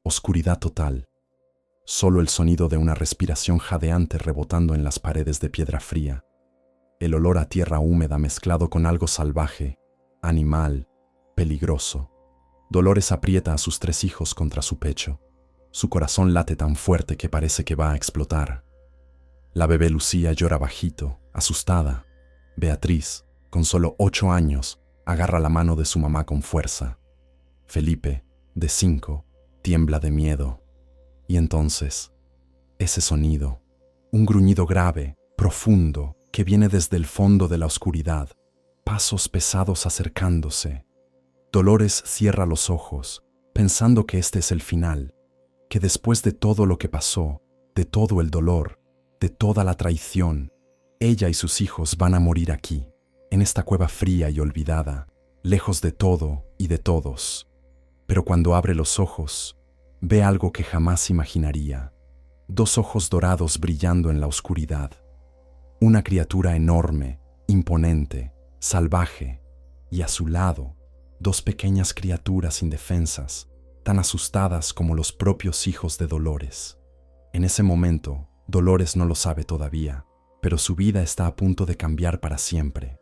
oscuridad total. Solo el sonido de una respiración jadeante rebotando en las paredes de piedra fría. El olor a tierra húmeda mezclado con algo salvaje, animal, peligroso. Dolores aprieta a sus 3 hijos contra su pecho. Su corazón late tan fuerte que parece que va a explotar. La bebé Lucía llora bajito, asustada. Beatriz, con solo 8 años, agarra la mano de su mamá con fuerza. Felipe, de 5, tiembla de miedo. Y entonces, ese sonido, un gruñido grave, profundo, que viene desde el fondo de la oscuridad, pasos pesados acercándose. Dolores cierra los ojos, pensando que este es el final, que después de todo lo que pasó, de todo el dolor, de toda la traición, ella y sus hijos van a morir aquí, en esta cueva fría y olvidada, lejos de todo y de todos. Pero cuando abre los ojos, ve algo que jamás imaginaría. 2 ojos dorados brillando en la oscuridad. Una criatura enorme, imponente, salvaje, y a su lado, 2 pequeñas criaturas indefensas, tan asustadas como los propios hijos de Dolores. En ese momento, Dolores no lo sabe todavía, pero su vida está a punto de cambiar para siempre.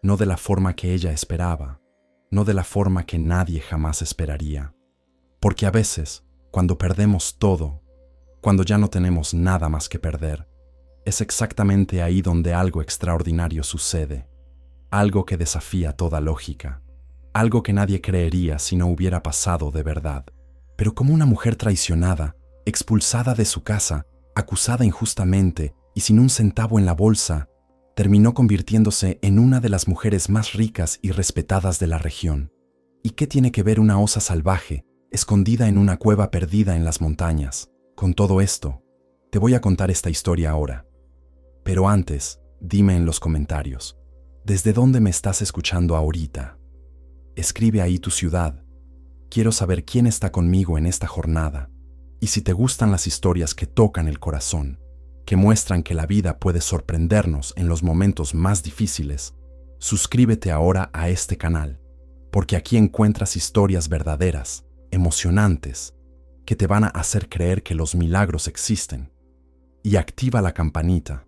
No de la forma que ella esperaba, no de la forma que nadie jamás esperaría. Porque a veces, cuando perdemos todo, cuando ya no tenemos nada más que perder, es exactamente ahí donde algo extraordinario sucede, algo que desafía toda lógica, algo que nadie creería si no hubiera pasado de verdad. Pero como una mujer traicionada, expulsada de su casa, acusada injustamente y sin un centavo en la bolsa, terminó convirtiéndose en una de las mujeres más ricas y respetadas de la región. ¿Y qué tiene que ver una osa salvaje, escondida en una cueva perdida en las montañas, con todo esto? Te voy a contar esta historia ahora. Pero antes, dime en los comentarios, ¿desde dónde me estás escuchando ahorita? Escribe ahí tu ciudad. Quiero saber quién está conmigo en esta jornada. Y si te gustan las historias que tocan el corazón, que muestran que la vida puede sorprendernos en los momentos más difíciles, suscríbete ahora a este canal, porque aquí encuentras historias verdaderas, emocionantes, que te van a hacer creer que los milagros existen. Y activa la campanita,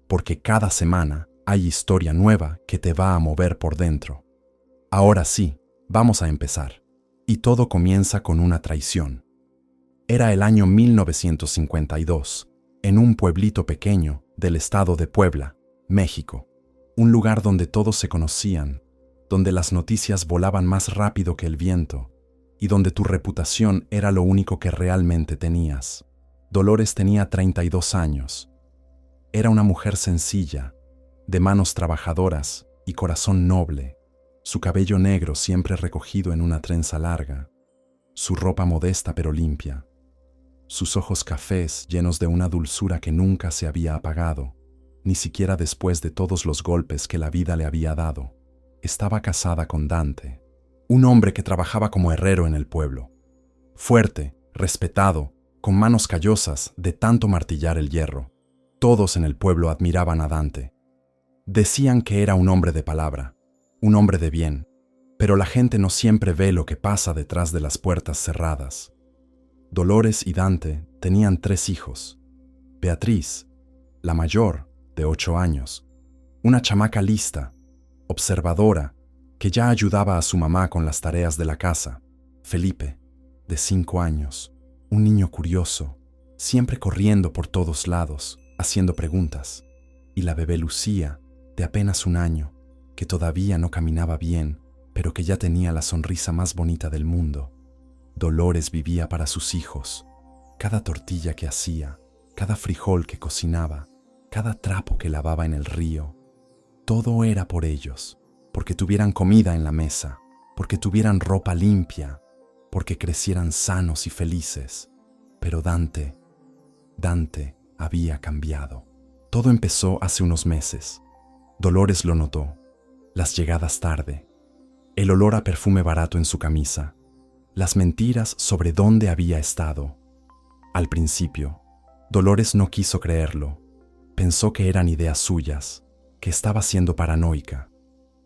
porque cada semana hay historia nueva que te va a mover por dentro. Ahora sí, vamos a empezar. Y todo comienza con una traición. Era el año 1952, en un pueblito pequeño del estado de Puebla, México. Un lugar donde todos se conocían, donde las noticias volaban más rápido que el viento, y donde tu reputación era lo único que realmente tenías. Dolores tenía 32 años. Era una mujer sencilla, de manos trabajadoras y corazón noble. Su cabello negro siempre recogido en una trenza larga. Su ropa modesta pero limpia. Sus ojos cafés llenos de una dulzura que nunca se había apagado, ni siquiera después de todos los golpes que la vida le había dado. Estaba casada con Dante, un hombre que trabajaba como herrero en el pueblo. Fuerte, respetado, con manos callosas de tanto martillar el hierro. Todos en el pueblo admiraban a Dante. Decían que era un hombre de palabra, un hombre de bien, pero la gente no siempre ve lo que pasa detrás de las puertas cerradas. Dolores y Dante tenían 3 hijos. Beatriz, la mayor, de 8 años, una chamaca lista, observadora, que ya ayudaba a su mamá con las tareas de la casa. Felipe, de 5 años, un niño curioso, siempre corriendo por todos lados, haciendo preguntas. Y la bebé Lucía, de apenas 1 año, que todavía no caminaba bien, pero que ya tenía la sonrisa más bonita del mundo. Dolores vivía para sus hijos. Cada tortilla que hacía, cada frijol que cocinaba, cada trapo que lavaba en el río, todo era por ellos, porque tuvieran comida en la mesa, porque tuvieran ropa limpia, porque crecieran sanos y felices. Pero Dante había cambiado. Todo empezó hace unos meses. Dolores lo notó. Las llegadas tarde, el olor a perfume barato en su camisa, las mentiras sobre dónde había estado. Al principio, Dolores no quiso creerlo. Pensó que eran ideas suyas, que estaba siendo paranoica.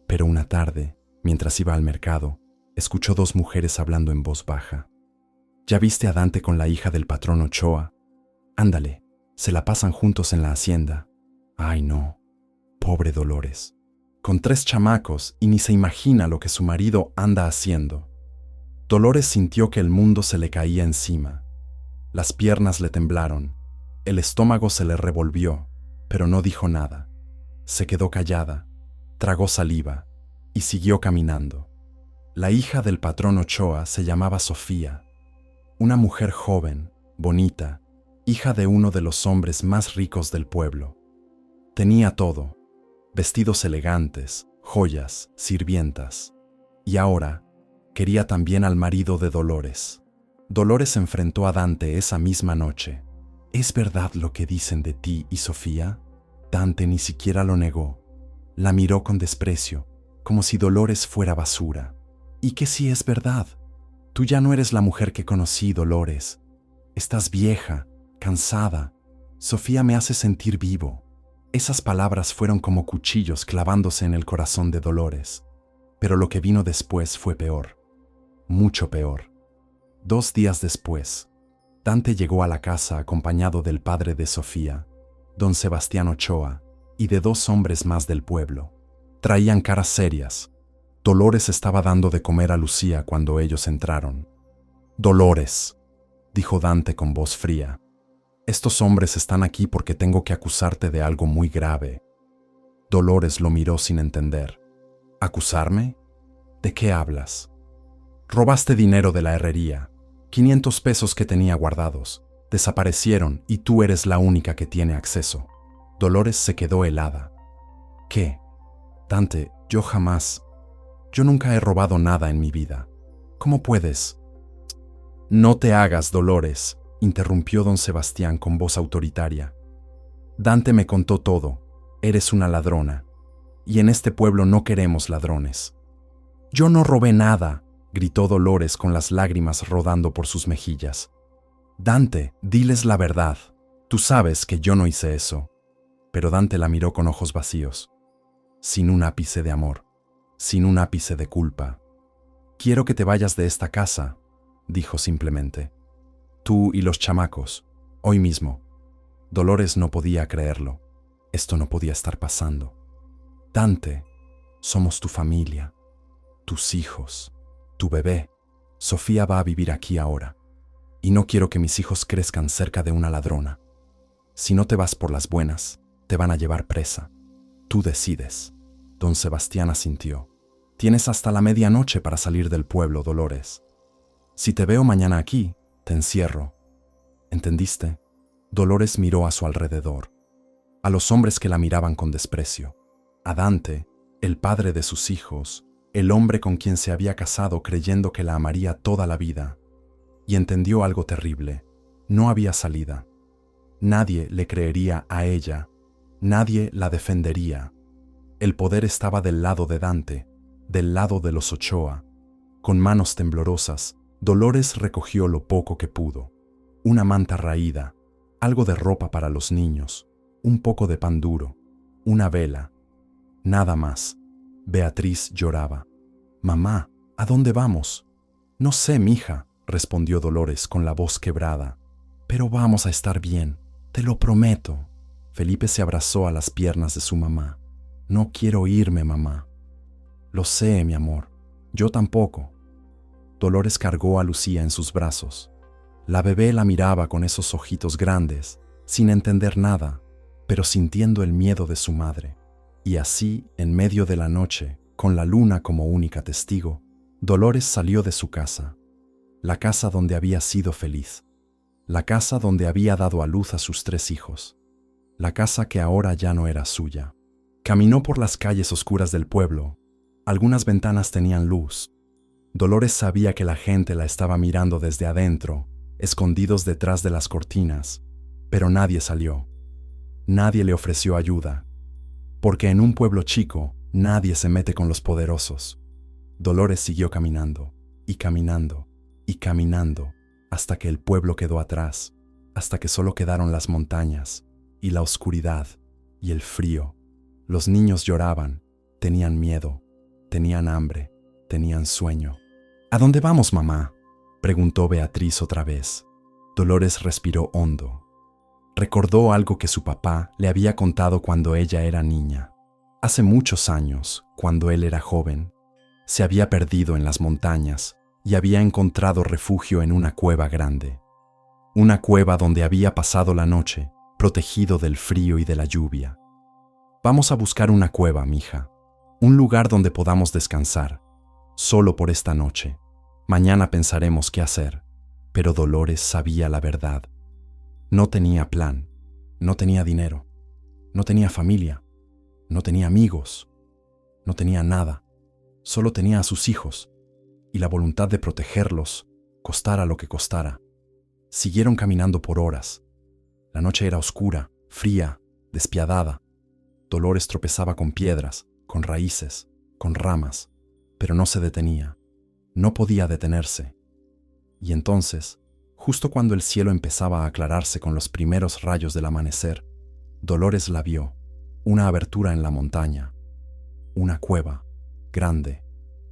Pero una tarde, mientras iba al mercado, escuchó 2 mujeres hablando en voz baja. ¿Ya viste a Dante con la hija del patrón Ochoa? Ándale, se la pasan juntos en la hacienda. Ay, no, pobre Dolores. Con 3 chamacos y ni se imagina lo que su marido anda haciendo. Dolores sintió que el mundo se le caía encima. Las piernas le temblaron, el estómago se le revolvió, pero no dijo nada. Se quedó callada, tragó saliva y siguió caminando. La hija del patrón Ochoa se llamaba Sofía, una mujer joven, bonita, hija de uno de los hombres más ricos del pueblo. Tenía todo, vestidos elegantes, joyas, sirvientas. Y ahora quería también al marido de Dolores. Dolores enfrentó a Dante esa misma noche. ¿Es verdad lo que dicen de ti y Sofía? Dante ni siquiera lo negó. La miró con desprecio, como si Dolores fuera basura. ¿Y qué si es verdad? Tú ya no eres la mujer que conocí, Dolores. Estás vieja, cansada. Sofía me hace sentir vivo. Esas palabras fueron como cuchillos clavándose en el corazón de Dolores. Pero lo que vino después fue peor. Mucho peor. 2 días después, Dante llegó a la casa acompañado del padre de Sofía, don Sebastián Ochoa, y de 2 hombres más del pueblo. Traían caras serias. Dolores estaba dando de comer a Lucía cuando ellos entraron. «Dolores», dijo Dante con voz fría, «estos hombres están aquí porque tengo que acusarte de algo muy grave». Dolores lo miró sin entender. «¿Acusarme? ¿De qué hablas?» «Robaste dinero de la herrería, 500 pesos que tenía guardados. Desaparecieron y tú eres la única que tiene acceso». Dolores se quedó helada. «¿Qué? Dante, yo jamás... Yo nunca he robado nada en mi vida. ¿Cómo puedes?» «No te hagas, Dolores», interrumpió don Sebastián con voz autoritaria. «Dante me contó todo. Eres una ladrona. Y en este pueblo no queremos ladrones». «Yo no robé nada», gritó Dolores con las lágrimas rodando por sus mejillas. «Dante, diles la verdad. Tú sabes que yo no hice eso». Pero Dante la miró con ojos vacíos, sin un ápice de amor, sin un ápice de culpa. «Quiero que te vayas de esta casa», dijo simplemente. «Tú y los chamacos, hoy mismo». Dolores no podía creerlo. Esto no podía estar pasando. «Dante, somos tu familia, tus hijos, tu bebé. Sofía va a vivir aquí ahora. Y no quiero que mis hijos crezcan cerca de una ladrona. Si no te vas por las buenas, te van a llevar presa. Tú decides». Don Sebastián asintió. «Tienes hasta la medianoche para salir del pueblo, Dolores. Si te veo mañana aquí, te encierro. ¿Entendiste?» Dolores miró a su alrededor, a los hombres que la miraban con desprecio, a Dante, el padre de sus hijos, el hombre con quien se había casado creyendo que la amaría toda la vida, y entendió algo terrible. No había salida. Nadie le creería a ella, nadie la defendería. El poder estaba del lado de Dante, del lado de los Ochoa. Con manos temblorosas, Dolores recogió lo poco que pudo. Una manta raída, algo de ropa para los niños, un poco de pan duro, una vela. Nada más. Beatriz lloraba. «Mamá, ¿a dónde vamos?» «No sé, mija», respondió Dolores con la voz quebrada. «Pero vamos a estar bien, te lo prometo». Felipe se abrazó a las piernas de su mamá. «No quiero irme, mamá». «Lo sé, mi amor. Yo tampoco». Dolores cargó a Lucía en sus brazos. La bebé la miraba con esos ojitos grandes, sin entender nada, pero sintiendo el miedo de su madre. Y así, en medio de la noche, con la luna como única testigo, Dolores salió de su casa, la casa donde había sido feliz, la casa donde había dado a luz a sus 3 hijos, la casa que ahora ya no era suya. Caminó por las calles oscuras del pueblo. Algunas ventanas tenían luz. Dolores sabía que la gente la estaba mirando desde adentro, escondidos detrás de las cortinas, pero nadie salió. Nadie le ofreció ayuda, porque en un pueblo chico nadie se mete con los poderosos. Dolores siguió caminando, y caminando, y caminando, hasta que el pueblo quedó atrás, hasta que solo quedaron las montañas, y la oscuridad, y el frío. Los niños lloraban, tenían miedo, tenían hambre, tenían sueño. «¿A dónde vamos, mamá?», preguntó Beatriz otra vez. Dolores respiró hondo. Recordó algo que su papá le había contado cuando ella era niña. Hace muchos años, cuando él era joven, se había perdido en las montañas y había encontrado refugio en una cueva grande. Una cueva donde había pasado la noche, protegido del frío y de la lluvia. Vamos a buscar una cueva, mija. Un lugar donde podamos descansar. Solo por esta noche. Mañana pensaremos qué hacer. Pero Dolores sabía la verdad. No tenía plan. No tenía dinero. No tenía familia. No tenía amigos. No tenía nada. Solo tenía a sus hijos. Y la voluntad de protegerlos, costara lo que costara. Siguieron caminando por horas. La noche era oscura, fría, despiadada. Dolores tropezaba con piedras, con raíces, con ramas, pero no se detenía. No podía detenerse. Y entonces, justo cuando el cielo empezaba a aclararse con los primeros rayos del amanecer, Dolores la vio, una abertura en la montaña, una cueva, grande,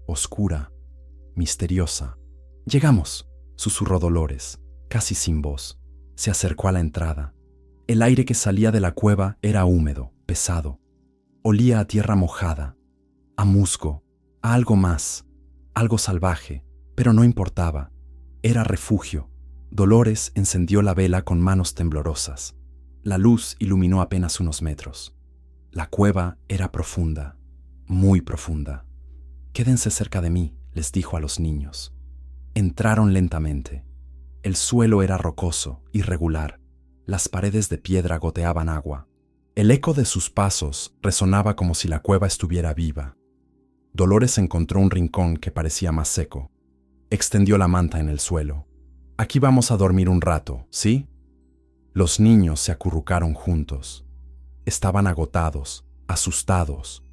oscura, misteriosa. «Llegamos», susurró Dolores, casi sin voz. Se acercó a la entrada. El aire que salía de la cueva era húmedo, pesado. Olía a tierra mojada, a musgo, a algo más, algo salvaje, pero no importaba. Era refugio. Dolores encendió la vela con manos temblorosas. La luz iluminó apenas unos metros. La cueva era profunda, muy profunda. «Quédense cerca de mí», les dijo a los niños. Entraron lentamente. El suelo era rocoso, irregular. Las paredes de piedra goteaban agua. El eco de sus pasos resonaba como si la cueva estuviera viva. Dolores encontró un rincón que parecía más seco. Extendió la manta en el suelo. «Aquí vamos a dormir un rato, ¿sí?» Los niños se acurrucaron juntos. Estaban agotados, asustados,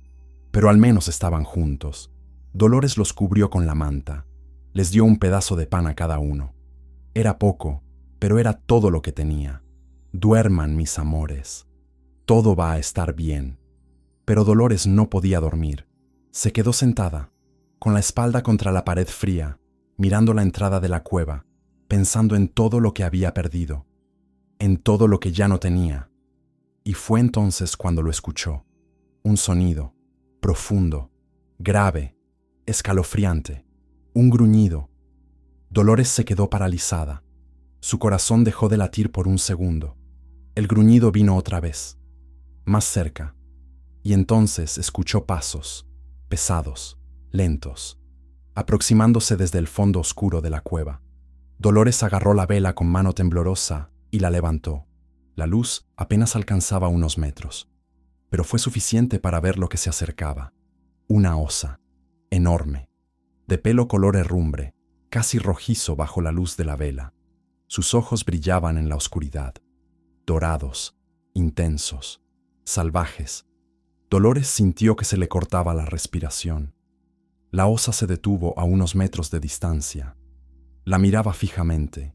pero al menos estaban juntos. Dolores los cubrió con la manta. Les dio un pedazo de pan a cada uno. Era poco, pero era todo lo que tenía. «Duerman, mis amores. Todo va a estar bien». Pero Dolores no podía dormir. Se quedó sentada, con la espalda contra la pared fría, mirando la entrada de la cueva, pensando en todo lo que había perdido, en todo lo que ya no tenía. Y fue entonces cuando lo escuchó. Un sonido, profundo, grave, escalofriante, un gruñido. Dolores se quedó paralizada. Su corazón dejó de latir por un segundo. El gruñido vino otra vez, más cerca, y entonces escuchó pasos, pesados, lentos, aproximándose desde el fondo oscuro de la cueva. Dolores agarró la vela con mano temblorosa y la levantó. La luz apenas alcanzaba unos metros, pero fue suficiente para ver lo que se acercaba. Una osa, enorme, de pelo color herrumbre, casi rojizo bajo la luz de la vela. Sus ojos brillaban en la oscuridad, dorados, intensos, salvajes. Dolores sintió que se le cortaba la respiración. La osa se detuvo a unos metros de distancia. La miraba fijamente.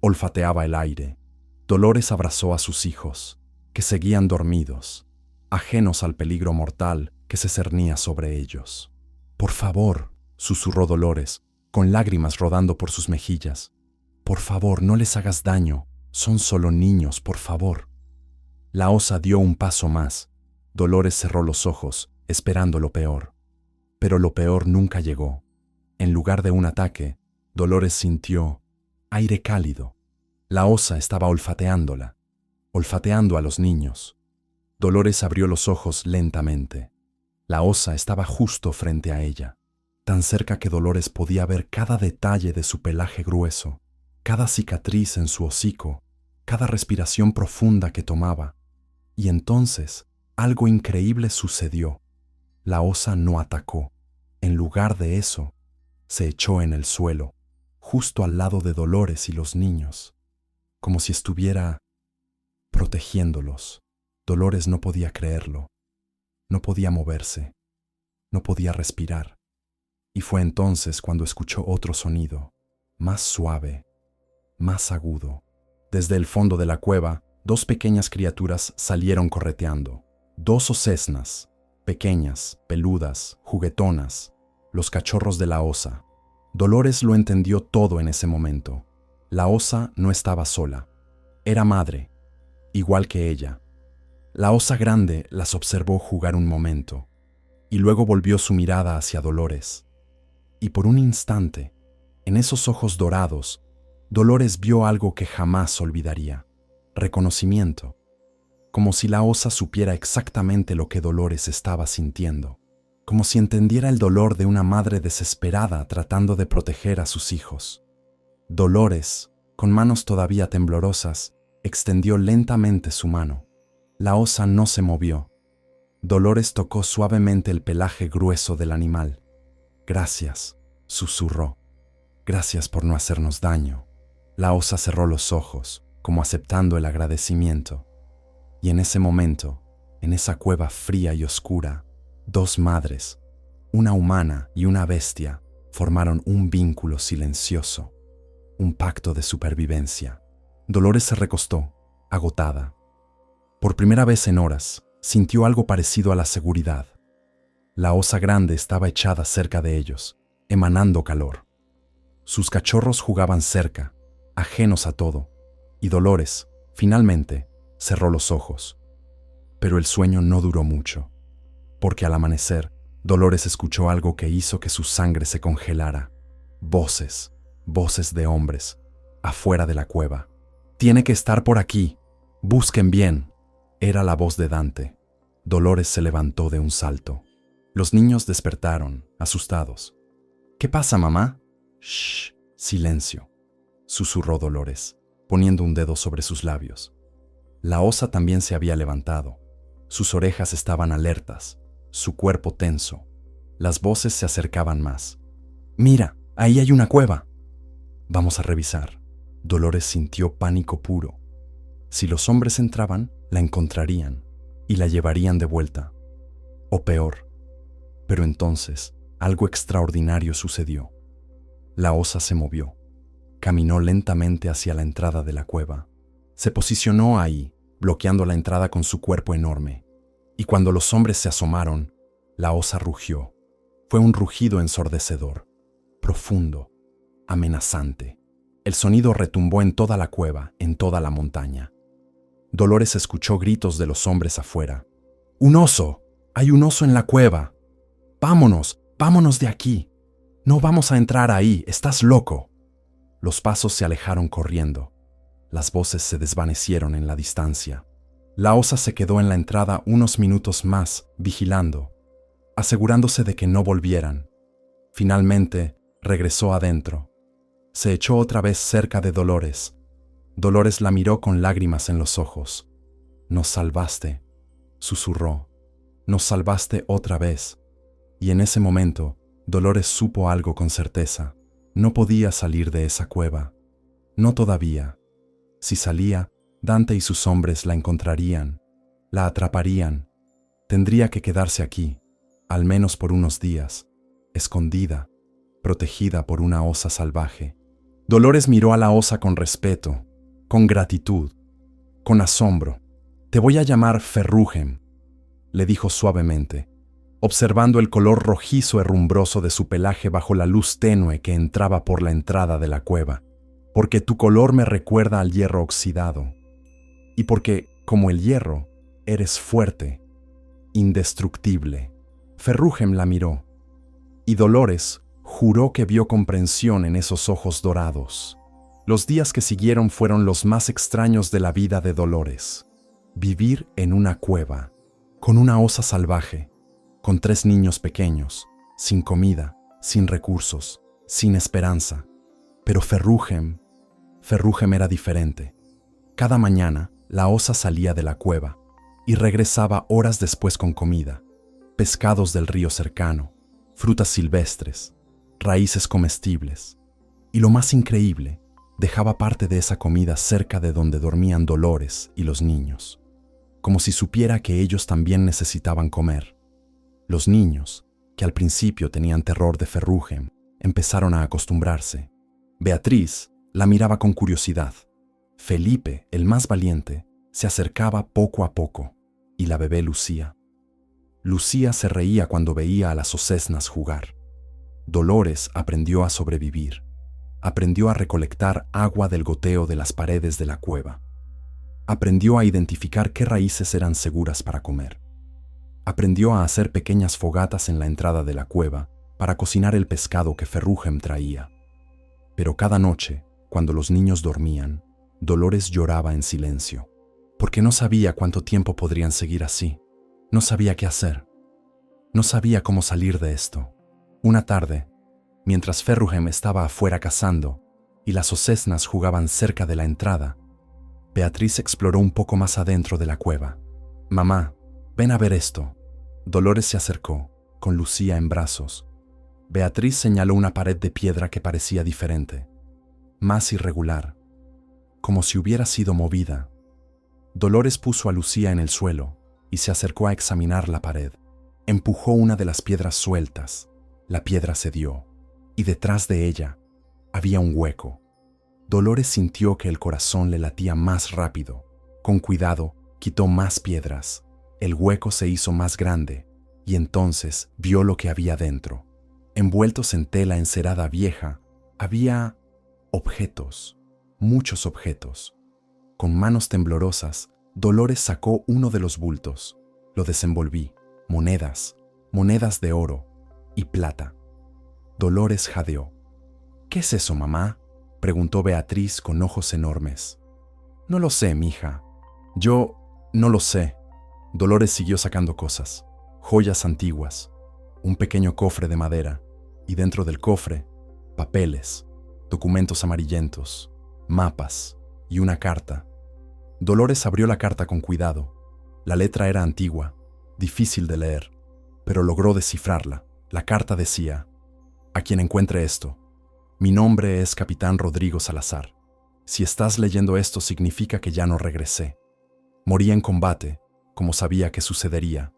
Olfateaba el aire. Dolores abrazó a sus hijos, que seguían dormidos, ajenos al peligro mortal que se cernía sobre ellos. «Por favor», susurró Dolores, con lágrimas rodando por sus mejillas. «Por favor, no les hagas daño. Son solo niños, por favor». La osa dio un paso más. Dolores cerró los ojos, esperando lo peor. Pero lo peor nunca llegó. En lugar de un ataque, Dolores sintió aire cálido. La osa estaba olfateándola, olfateando a los niños. Dolores abrió los ojos lentamente. La osa estaba justo frente a ella, tan cerca que Dolores podía ver cada detalle de su pelaje grueso, cada cicatriz en su hocico, cada respiración profunda que tomaba. Y entonces, algo increíble sucedió. La osa no atacó. En lugar de eso, se echó en el suelo, justo al lado de Dolores y los niños, como si estuviera protegiéndolos. Dolores no podía creerlo. No podía moverse. No podía respirar. Y fue entonces cuando escuchó otro sonido, más suave, más agudo. Desde el fondo de la cueva, dos pequeñas criaturas salieron correteando. Dos ocesnas, pequeñas, peludas, juguetonas, los cachorros de la osa. Dolores lo entendió todo en ese momento. La osa no estaba sola. Era madre, igual que ella. La osa grande las observó jugar un momento, y luego volvió su mirada hacia Dolores. Y por un instante, en esos ojos dorados, Dolores vio algo que jamás olvidaría: reconocimiento, como si la osa supiera exactamente lo que Dolores estaba sintiendo, como si entendiera el dolor de una madre desesperada tratando de proteger a sus hijos. Dolores, con manos todavía temblorosas, extendió lentamente su mano. La osa no se movió. Dolores tocó suavemente el pelaje grueso del animal. «Gracias», susurró. «Gracias por no hacernos daño». La osa cerró los ojos, como aceptando el agradecimiento. Y en ese momento, en esa cueva fría y oscura, dos madres, una humana y una bestia, formaron un vínculo silencioso, un pacto de supervivencia. Dolores se recostó, agotada. Por primera vez en horas, sintió algo parecido a la seguridad. La osa grande estaba echada cerca de ellos, emanando calor. Sus cachorros jugaban cerca, ajenos a todo, y Dolores, finalmente, cerró los ojos. Pero el sueño no duró mucho, porque al amanecer, Dolores escuchó algo que hizo que su sangre se congelara. Voces, voces de hombres, afuera de la cueva. «Tiene que estar por aquí. Busquen bien». Era la voz de Dante. Dolores se levantó de un salto. Los niños despertaron, asustados. «¿Qué pasa, mamá?» «Shh, silencio», susurró Dolores, poniendo un dedo sobre sus labios. La osa también se había levantado. Sus orejas estaban alertas, su cuerpo tenso. Las voces se acercaban más. «Mira, ahí hay una cueva». «Vamos a revisar». Dolores sintió pánico puro. Si los hombres entraban, la encontrarían y la llevarían de vuelta. O peor. Pero entonces, algo extraordinario sucedió. La osa se movió. Caminó lentamente hacia la entrada de la cueva. Se posicionó ahí, bloqueando la entrada con su cuerpo enorme. Y cuando los hombres se asomaron, la osa rugió. Fue un rugido ensordecedor, profundo, amenazante. El sonido retumbó en toda la cueva, en toda la montaña. Dolores escuchó gritos de los hombres afuera. «¡Un oso! ¡Hay un oso en la cueva! ¡Vámonos! ¡Vámonos de aquí! No vamos a entrar ahí, estás loco». Los pasos se alejaron corriendo. Las voces se desvanecieron en la distancia. La osa se quedó en la entrada unos minutos más, vigilando, asegurándose de que no volvieran. Finalmente, regresó adentro. Se echó otra vez cerca de Dolores. Dolores la miró con lágrimas en los ojos. «Nos salvaste», susurró. «Nos salvaste otra vez». Y en ese momento, Dolores supo algo con certeza. No podía salir de esa cueva. No todavía. Si salía, Dante y sus hombres la encontrarían, la atraparían. Tendría que quedarse aquí, al menos por unos días, escondida, protegida por una osa salvaje. Dolores miró a la osa con respeto, con gratitud, con asombro. «Te voy a llamar Ferrujem», le dijo suavemente, observando el color rojizo herrumbroso de su pelaje bajo la luz tenue que entraba por la entrada de la cueva, «porque tu color me recuerda al hierro oxidado, y porque, como el hierro, eres fuerte, indestructible». Ferrujem la miró, y Dolores juró que vio comprensión en esos ojos dorados. Los días que siguieron fueron los más extraños de la vida de Dolores. Vivir en una cueva, con una osa salvaje, con 3 niños pequeños, sin comida, sin recursos, sin esperanza. Pero Ferrujem era diferente. Cada mañana, la osa salía de la cueva y regresaba horas después con comida, pescados del río cercano, frutas silvestres, raíces comestibles. Y lo más increíble, dejaba parte de esa comida cerca de donde dormían Dolores y los niños, como si supiera que ellos también necesitaban comer. Los niños, que al principio tenían terror de Ferrujem, empezaron a acostumbrarse. Beatriz la miraba con curiosidad. Felipe, el más valiente, se acercaba poco a poco, y la bebé Lucía. Lucía se reía cuando veía a las osesnas jugar. Dolores aprendió a sobrevivir. Aprendió a recolectar agua del goteo de las paredes de la cueva. Aprendió a identificar qué raíces eran seguras para comer. Aprendió a hacer pequeñas fogatas en la entrada de la cueva para cocinar el pescado que Ferrujem traía. Pero cada noche, cuando los niños dormían, Dolores lloraba en silencio, porque no sabía cuánto tiempo podrían seguir así. No sabía qué hacer. No sabía cómo salir de esto. Una tarde, mientras Ferrujem estaba afuera cazando y las osesnas jugaban cerca de la entrada, Beatriz exploró un poco más adentro de la cueva. «Mamá, ven a ver esto». Dolores se acercó, con Lucía en brazos. Beatriz señaló una pared de piedra que parecía diferente, más irregular, como si hubiera sido movida. Dolores puso a Lucía en el suelo y se acercó a examinar la pared. Empujó una de las piedras sueltas. La piedra cedió, y detrás de ella había un hueco. Dolores sintió que el corazón le latía más rápido. Con cuidado, quitó más piedras. El hueco se hizo más grande, y entonces vio lo que había dentro. Envueltos en tela encerada vieja, había objetos, muchos objetos. Con manos temblorosas, Dolores sacó uno de los bultos. Lo desenvolví. Monedas de oro y plata. Dolores jadeó. «¿Qué es eso, mamá?», preguntó Beatriz con ojos enormes. «No lo sé, mija. Yo no lo sé». Dolores siguió sacando cosas, joyas antiguas, un pequeño cofre de madera, y dentro del cofre, papeles, documentos amarillentos, mapas y una carta. Dolores abrió la carta con cuidado. La letra era antigua, difícil de leer, pero logró descifrarla. La carta decía: «A quien encuentre esto, mi nombre es Capitán Rodrigo Salazar. Si estás leyendo esto significa que ya no regresé. Morí en combate, como sabía que sucedería.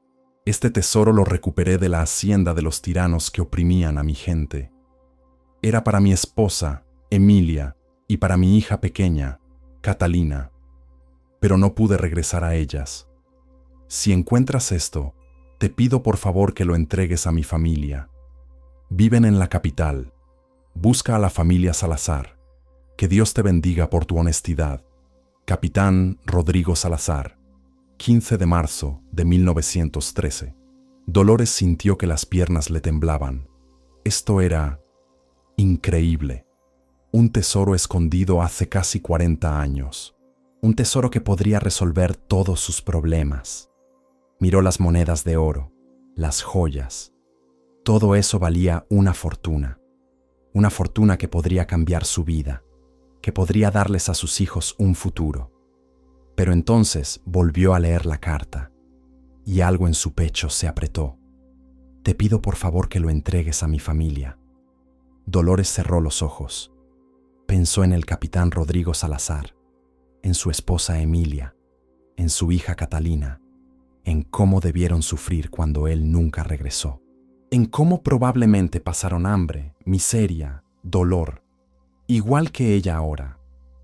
Este tesoro lo recuperé de la hacienda de los tiranos que oprimían a mi gente. Era para mi esposa, Emilia, y para mi hija pequeña, Catalina. Pero no pude regresar a ellas. Si encuentras esto, te pido por favor que lo entregues a mi familia. Viven en la capital. Busca a la familia Salazar. Que Dios te bendiga por tu honestidad. Capitán Rodrigo Salazar». 15 de marzo de 1913. Dolores sintió que las piernas le temblaban. Esto era increíble. Un tesoro escondido hace casi 40 años. Un tesoro que podría resolver todos sus problemas. Miró las monedas de oro, las joyas. Todo eso valía una fortuna. Una fortuna que podría cambiar su vida, que podría darles a sus hijos un futuro. Pero entonces volvió a leer la carta, y algo en su pecho se apretó. «Te pido por favor que lo entregues a mi familia». Dolores cerró los ojos. Pensó en el capitán Rodrigo Salazar, en su esposa Emilia, en su hija Catalina, en cómo debieron sufrir cuando él nunca regresó, en cómo probablemente pasaron hambre, miseria, dolor, igual que ella ahora.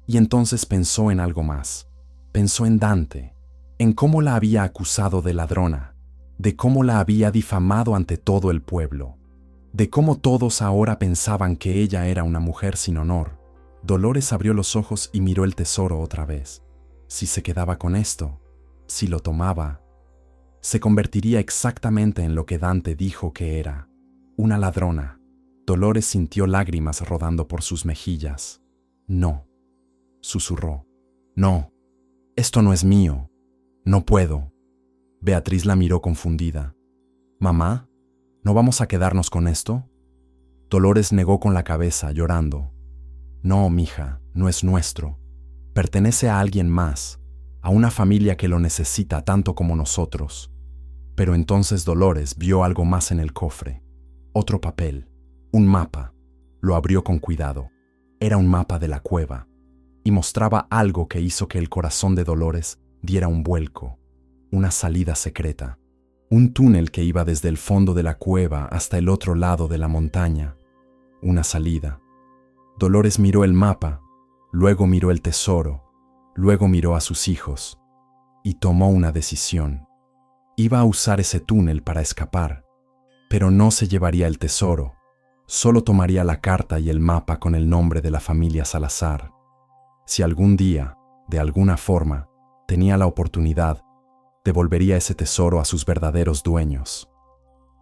Y entonces pensó en algo más. Pensó en Dante, en cómo la había acusado de ladrona, de cómo la había difamado ante todo el pueblo, de cómo todos ahora pensaban que ella era una mujer sin honor. Dolores abrió los ojos y miró el tesoro otra vez. Si se quedaba con esto, si lo tomaba, se convertiría exactamente en lo que Dante dijo que era, una ladrona. Dolores sintió lágrimas rodando por sus mejillas. «No», susurró. «No. Esto no es mío. No puedo». Beatriz la miró confundida. «Mamá, ¿no vamos a quedarnos con esto?». Dolores negó con la cabeza, llorando. «No, mija, no es nuestro. Pertenece a alguien más, a una familia que lo necesita tanto como nosotros». Pero entonces Dolores vio algo más en el cofre. Otro papel, un mapa. Lo abrió con cuidado. Era un mapa de la cueva, y mostraba algo que hizo que el corazón de Dolores diera un vuelco, una salida secreta, un túnel que iba desde el fondo de la cueva hasta el otro lado de la montaña, una salida. Dolores miró el mapa, luego miró el tesoro, luego miró a sus hijos, y tomó una decisión. Iba a usar ese túnel para escapar, pero no se llevaría el tesoro, Solo tomaría la carta y el mapa con el nombre de la familia Salazar. Si algún día, de alguna forma, tenía la oportunidad, devolvería ese tesoro a sus verdaderos dueños.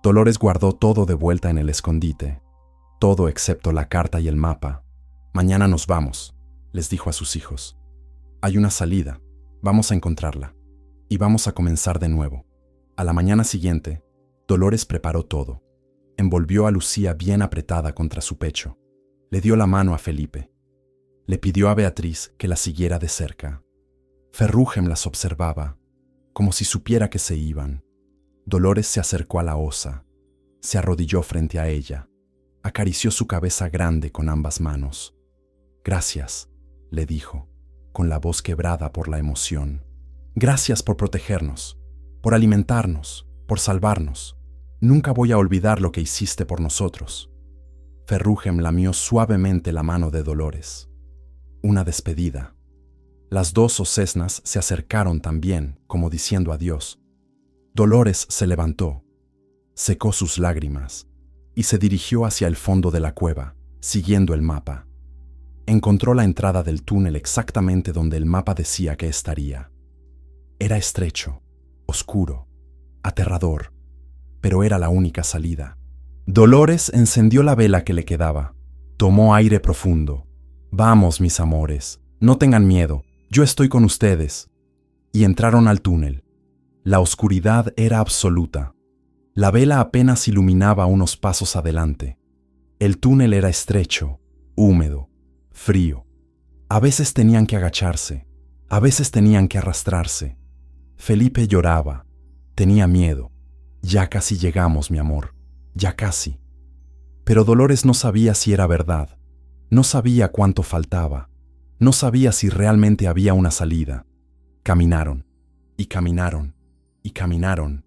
Dolores guardó todo de vuelta en el escondite, todo excepto la carta y el mapa. «Mañana nos vamos», les dijo a sus hijos. «Hay una salida, vamos a encontrarla, y vamos a comenzar de nuevo». A la mañana siguiente, Dolores preparó todo. Envolvió a Lucía bien apretada contra su pecho. Le dio la mano a Felipe. Le pidió a Beatriz que la siguiera de cerca. Ferrúgem las observaba, como si supiera que se iban. Dolores se acercó a la osa, se arrodilló frente a ella, acarició su cabeza grande con ambas manos. «Gracias», le dijo, con la voz quebrada por la emoción. «Gracias por protegernos, por alimentarnos, por salvarnos. Nunca voy a olvidar lo que hiciste por nosotros». Ferrúgem lamió suavemente la mano de Dolores. Una despedida. Las dos osesnas se acercaron también, como diciendo adiós. Dolores se levantó, secó sus lágrimas y se dirigió hacia el fondo de la cueva, siguiendo el mapa. Encontró la entrada del túnel exactamente donde el mapa decía que estaría. Era estrecho, oscuro, aterrador, pero era la única salida. Dolores encendió la vela que le quedaba, tomó aire profundo. «Vamos, mis amores, no tengan miedo, yo estoy con ustedes». Y entraron al túnel. La oscuridad era absoluta. La vela apenas iluminaba unos pasos adelante. El túnel era estrecho, húmedo, frío. A veces tenían que agacharse, a veces tenían que arrastrarse. Felipe lloraba, tenía miedo. «Ya casi llegamos, mi amor, ya casi». Pero Dolores no sabía si era verdad, no sabía cuánto faltaba, no sabía si realmente había una salida. Caminaron, y caminaron, y caminaron.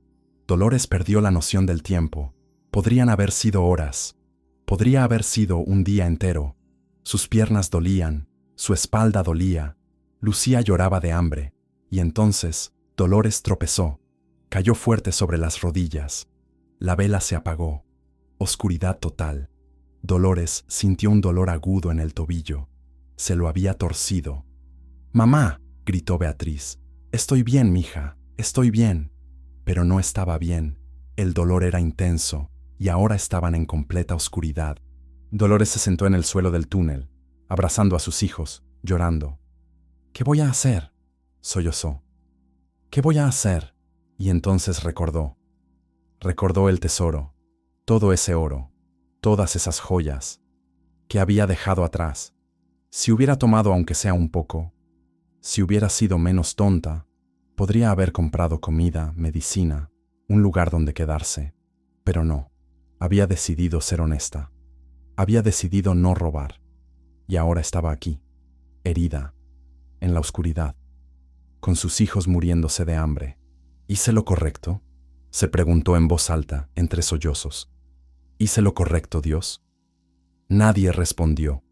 Dolores perdió la noción del tiempo. Podrían haber sido horas, podría haber sido un día entero. Sus piernas dolían, su espalda dolía, Lucía lloraba de hambre, y entonces Dolores tropezó, cayó fuerte sobre las rodillas. La vela se apagó, oscuridad total. Dolores sintió un dolor agudo en el tobillo. Se lo había torcido. «Mamá», gritó Beatriz, «estoy bien, mija, estoy bien». Pero no estaba bien. El dolor era intenso, y ahora estaban en completa oscuridad. Dolores se sentó en el suelo del túnel, abrazando a sus hijos, llorando. «¿Qué voy a hacer?», sollozó. «¿Qué voy a hacer?». Y entonces recordó. Recordó el tesoro, todo ese oro, todas esas joyas que había dejado atrás. Si hubiera tomado aunque sea un poco, si hubiera sido menos tonta, podría haber comprado comida, medicina, un lugar donde quedarse. Pero no, había decidido ser honesta. Había decidido no robar. Y ahora estaba aquí, herida, en la oscuridad, con sus hijos muriéndose de hambre. «¿Hice lo correcto?», se preguntó en voz alta, entre sollozos. «¿Hice lo correcto, Dios?». Nadie respondió,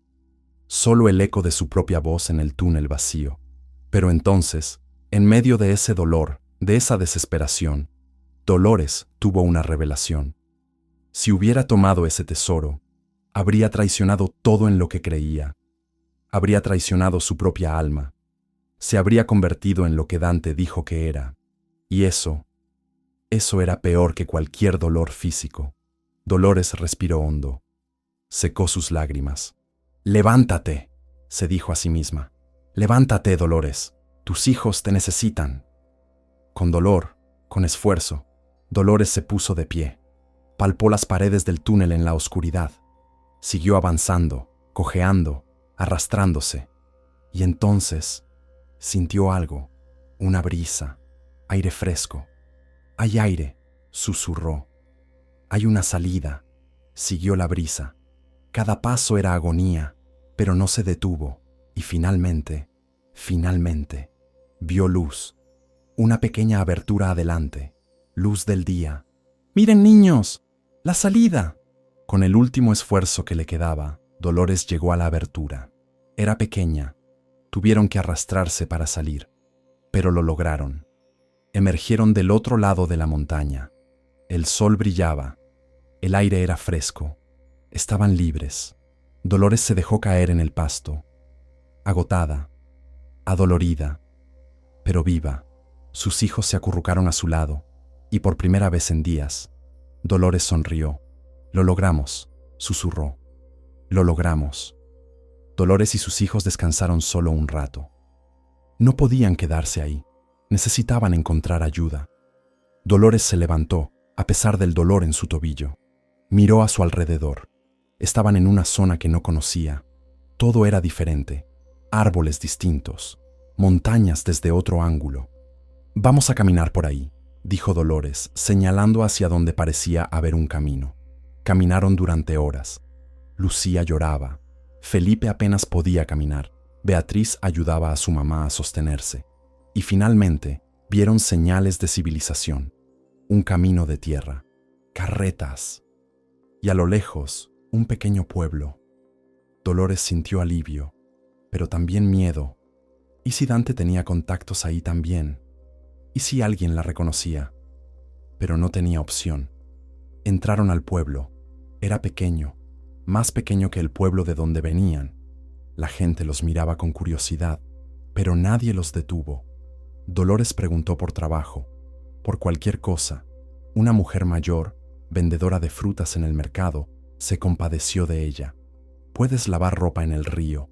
solo el eco de su propia voz en el túnel vacío. Pero entonces, en medio de ese dolor, de esa desesperación, Dolores tuvo una revelación. Si hubiera tomado ese tesoro, habría traicionado todo en lo que creía. Habría traicionado su propia alma. Se habría convertido en lo que Dante dijo que era. Y eso era peor que cualquier dolor físico. Dolores respiró hondo. Secó sus lágrimas. «Levántate», se dijo a sí misma. «Levántate, Dolores. Tus hijos te necesitan». Con dolor, con esfuerzo, Dolores se puso de pie. Palpó las paredes del túnel en la oscuridad. Siguió avanzando, cojeando, arrastrándose. Y entonces sintió algo, una brisa, aire fresco. «Hay aire», susurró. «Hay una salida». Siguió la brisa. Cada paso era agonía, pero no se detuvo. Y finalmente, vio luz. Una pequeña abertura adelante. Luz del día. «¡Miren, niños! ¡La salida!». Con el último esfuerzo que le quedaba, Dolores llegó a la abertura. Era pequeña. Tuvieron que arrastrarse para salir. Pero lo lograron. Emergieron del otro lado de la montaña. El sol brillaba. El aire era fresco. Estaban libres. Dolores se dejó caer en el pasto, agotada, adolorida, pero viva. Sus hijos se acurrucaron a su lado, y por primera vez en días, Dolores sonrió. «Lo logramos», susurró. «Lo logramos». Dolores y sus hijos descansaron solo un rato. No podían quedarse ahí. Necesitaban encontrar ayuda. Dolores se levantó, a pesar del dolor en su tobillo. Miró a su alrededor. Estaban en una zona que no conocía. Todo era diferente. Árboles distintos. Montañas desde otro ángulo. «Vamos a caminar por ahí», dijo Dolores, señalando hacia donde parecía haber un camino. Caminaron durante horas. Lucía lloraba. Felipe apenas podía caminar. Beatriz ayudaba a su mamá a sostenerse. Y finalmente vieron señales de civilización. Un camino de tierra. Carretas. Y a lo lejos, un pequeño pueblo. Dolores sintió alivio, pero también miedo. ¿Y si Dante tenía contactos ahí también? ¿Y si alguien la reconocía? Pero no tenía opción. Entraron al pueblo. Era pequeño, más pequeño que el pueblo de donde venían. La gente los miraba con curiosidad, pero nadie los detuvo. Dolores preguntó por trabajo, por cualquier cosa. Una mujer mayor, vendedora de frutas en el mercado, se compadeció de ella. «Puedes lavar ropa en el río.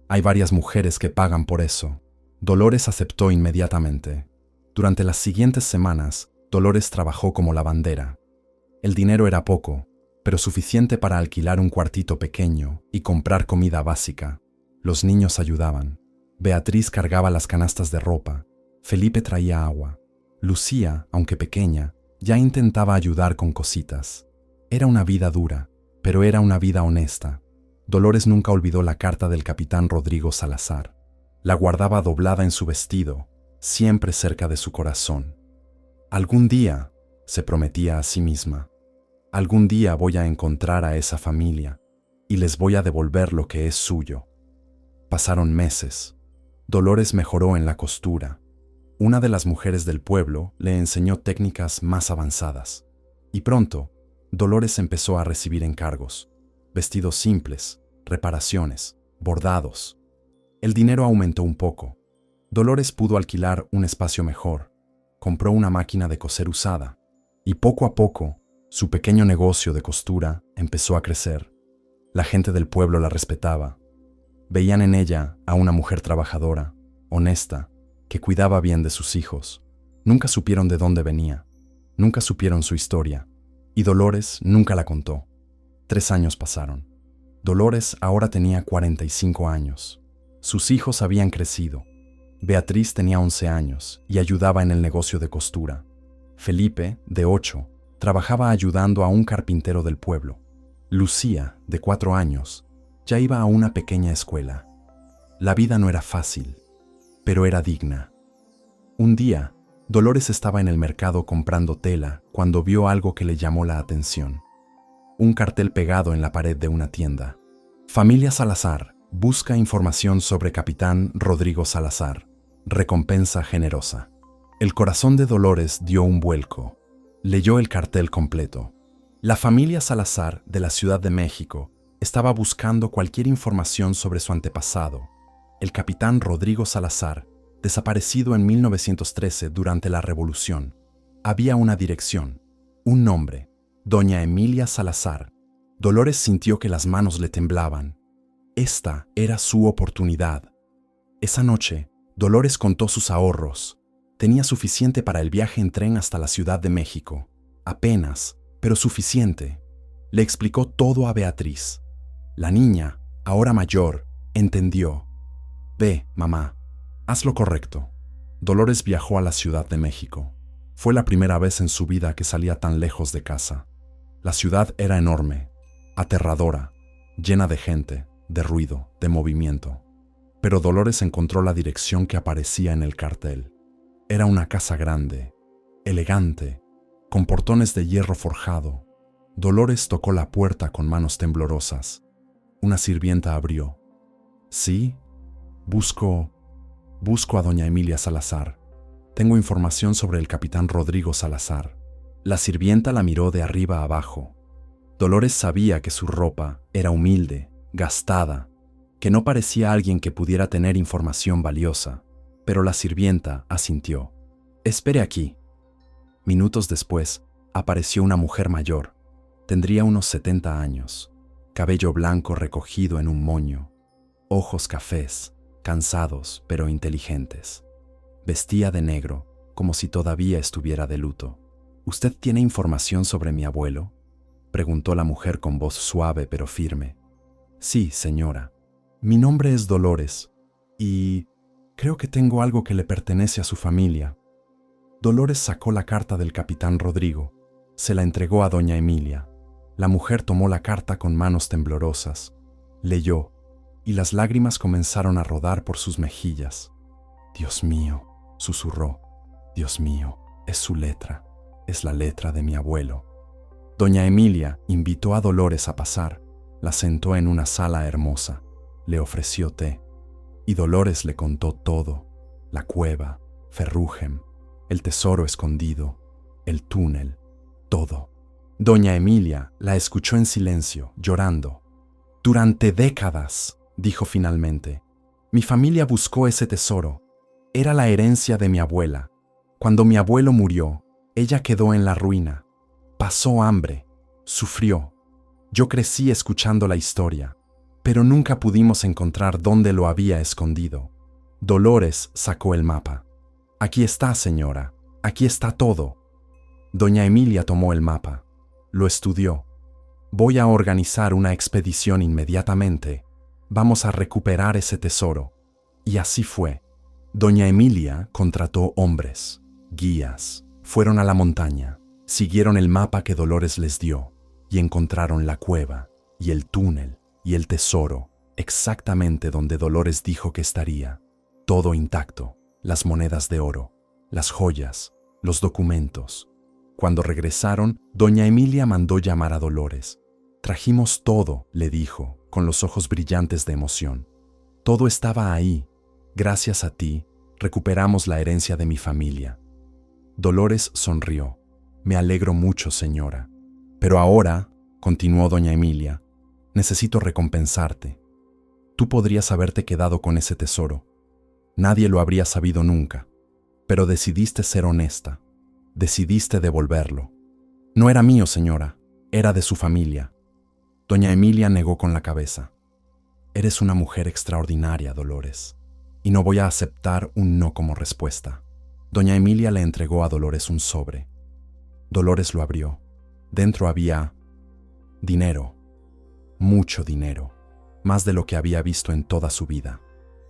Hay varias mujeres que pagan por eso». Dolores aceptó inmediatamente. Durante las siguientes semanas, Dolores trabajó como lavandera. El dinero era poco, pero suficiente para alquilar un cuartito pequeño y comprar comida básica. Los niños ayudaban. Beatriz cargaba las canastas de ropa. Felipe traía agua. Lucía, aunque pequeña, ya intentaba ayudar con cositas. Era una vida dura, pero era una vida honesta. Dolores nunca olvidó la carta del capitán Rodrigo Salazar. La guardaba doblada en su vestido, siempre cerca de su corazón. «Algún día», se prometía a sí misma, «algún día voy a encontrar a esa familia y les voy a devolver lo que es suyo». Pasaron meses. Dolores mejoró en la costura. Una de las mujeres del pueblo le enseñó técnicas más avanzadas. Y pronto, Dolores empezó a recibir encargos. Vestidos simples, reparaciones, bordados. El dinero aumentó un poco. Dolores pudo alquilar un espacio mejor. Compró una máquina de coser usada. Y poco a poco, su pequeño negocio de costura empezó a crecer. La gente del pueblo la respetaba. Veían en ella a una mujer trabajadora, honesta, que cuidaba bien de sus hijos. Nunca supieron de dónde venía. Nunca supieron su historia. Y Dolores nunca la contó. 3 años pasaron. Dolores ahora tenía 45 años. Sus hijos habían crecido. Beatriz tenía 11 años y ayudaba en el negocio de costura. Felipe, de 8, trabajaba ayudando a un carpintero del pueblo. Lucía, de 4 años, ya iba a una pequeña escuela. La vida no era fácil, pero era digna. Un día, Dolores estaba en el mercado comprando tela cuando vio algo que le llamó la atención. Un cartel pegado en la pared de una tienda. «Familia Salazar busca información sobre Capitán Rodrigo Salazar. Recompensa generosa». El corazón de Dolores dio un vuelco. Leyó el cartel completo. La familia Salazar de la Ciudad de México estaba buscando cualquier información sobre su antepasado, el capitán Rodrigo Salazar, desaparecido en 1913 durante la Revolución. Había una dirección, un nombre, Doña Emilia Salazar. Dolores sintió que las manos le temblaban. Esta era su oportunidad. Esa noche, Dolores contó sus ahorros. Tenía suficiente para el viaje en tren hasta la Ciudad de México. Apenas, pero suficiente. Le explicó todo a Beatriz. La niña, ahora mayor, entendió. «Ve, mamá, haz lo correcto». Dolores viajó a la Ciudad de México. Fue la primera vez en su vida que salía tan lejos de casa. La ciudad era enorme, aterradora, llena de gente, de ruido, de movimiento. Pero Dolores encontró la dirección que aparecía en el cartel. Era una casa grande, elegante, con portones de hierro forjado. Dolores tocó la puerta con manos temblorosas. Una sirvienta abrió. «Sí, busco a doña Emilia Salazar. Tengo información sobre el capitán Rodrigo Salazar». La sirvienta la miró de arriba a abajo. Dolores sabía que su ropa era humilde, gastada, que no parecía alguien que pudiera tener información valiosa, pero la sirvienta asintió. «Espere aquí». Minutos después, apareció una mujer mayor. Tendría unos 70 años, cabello blanco recogido en un moño, ojos cafés, cansados pero inteligentes. Vestía de negro, como si todavía estuviera de luto. «¿Usted tiene información sobre mi abuelo?», preguntó la mujer con voz suave pero firme. «Sí, señora. Mi nombre es Dolores, y creo que tengo algo que le pertenece a su familia». Dolores sacó la carta del capitán Rodrigo. Se la entregó a doña Emilia. La mujer tomó la carta con manos temblorosas. Leyó, y las lágrimas comenzaron a rodar por sus mejillas. «Dios mío», susurró. «Dios mío, es su letra. Es la letra de mi abuelo». Doña Emilia invitó a Dolores a pasar. La sentó en una sala hermosa. Le ofreció té. Y Dolores le contó todo: la cueva, Ferrugem, el tesoro escondido, el túnel, todo. Doña Emilia la escuchó en silencio, llorando. «Durante décadas», dijo finalmente, «mi familia buscó ese tesoro. Era la herencia de mi abuela. Cuando mi abuelo murió, ella quedó en la ruina. Pasó hambre, sufrió. Yo crecí escuchando la historia, pero nunca pudimos encontrar dónde lo había escondido». Dolores sacó el mapa. «Aquí está, señora, aquí está todo». Doña Emilia tomó el mapa. Lo estudió. «Voy a organizar una expedición inmediatamente. Vamos a recuperar ese tesoro». Y así fue. Doña Emilia contrató hombres, guías. Fueron a la montaña, siguieron el mapa que Dolores les dio y encontraron la cueva y el túnel y el tesoro exactamente donde Dolores dijo que estaría. Todo intacto, las monedas de oro, las joyas, los documentos. Cuando regresaron, doña Emilia mandó llamar a Dolores. «Trajimos todo», le dijo, con los ojos brillantes de emoción. «Todo estaba ahí. Gracias a ti, recuperamos la herencia de mi familia». Dolores sonrió. «Me alegro mucho, señora. Pero ahora», continuó doña Emilia, «necesito recompensarte. Tú podrías haberte quedado con ese tesoro. Nadie lo habría sabido nunca. Pero decidiste ser honesta. Decidiste devolverlo». «No era mío, señora. Era de su familia». Doña Emilia negó con la cabeza. «Eres una mujer extraordinaria, Dolores, y no voy a aceptar un no como respuesta». Doña Emilia le entregó a Dolores un sobre. Dolores lo abrió. Dentro había dinero, mucho dinero, más de lo que había visto en toda su vida.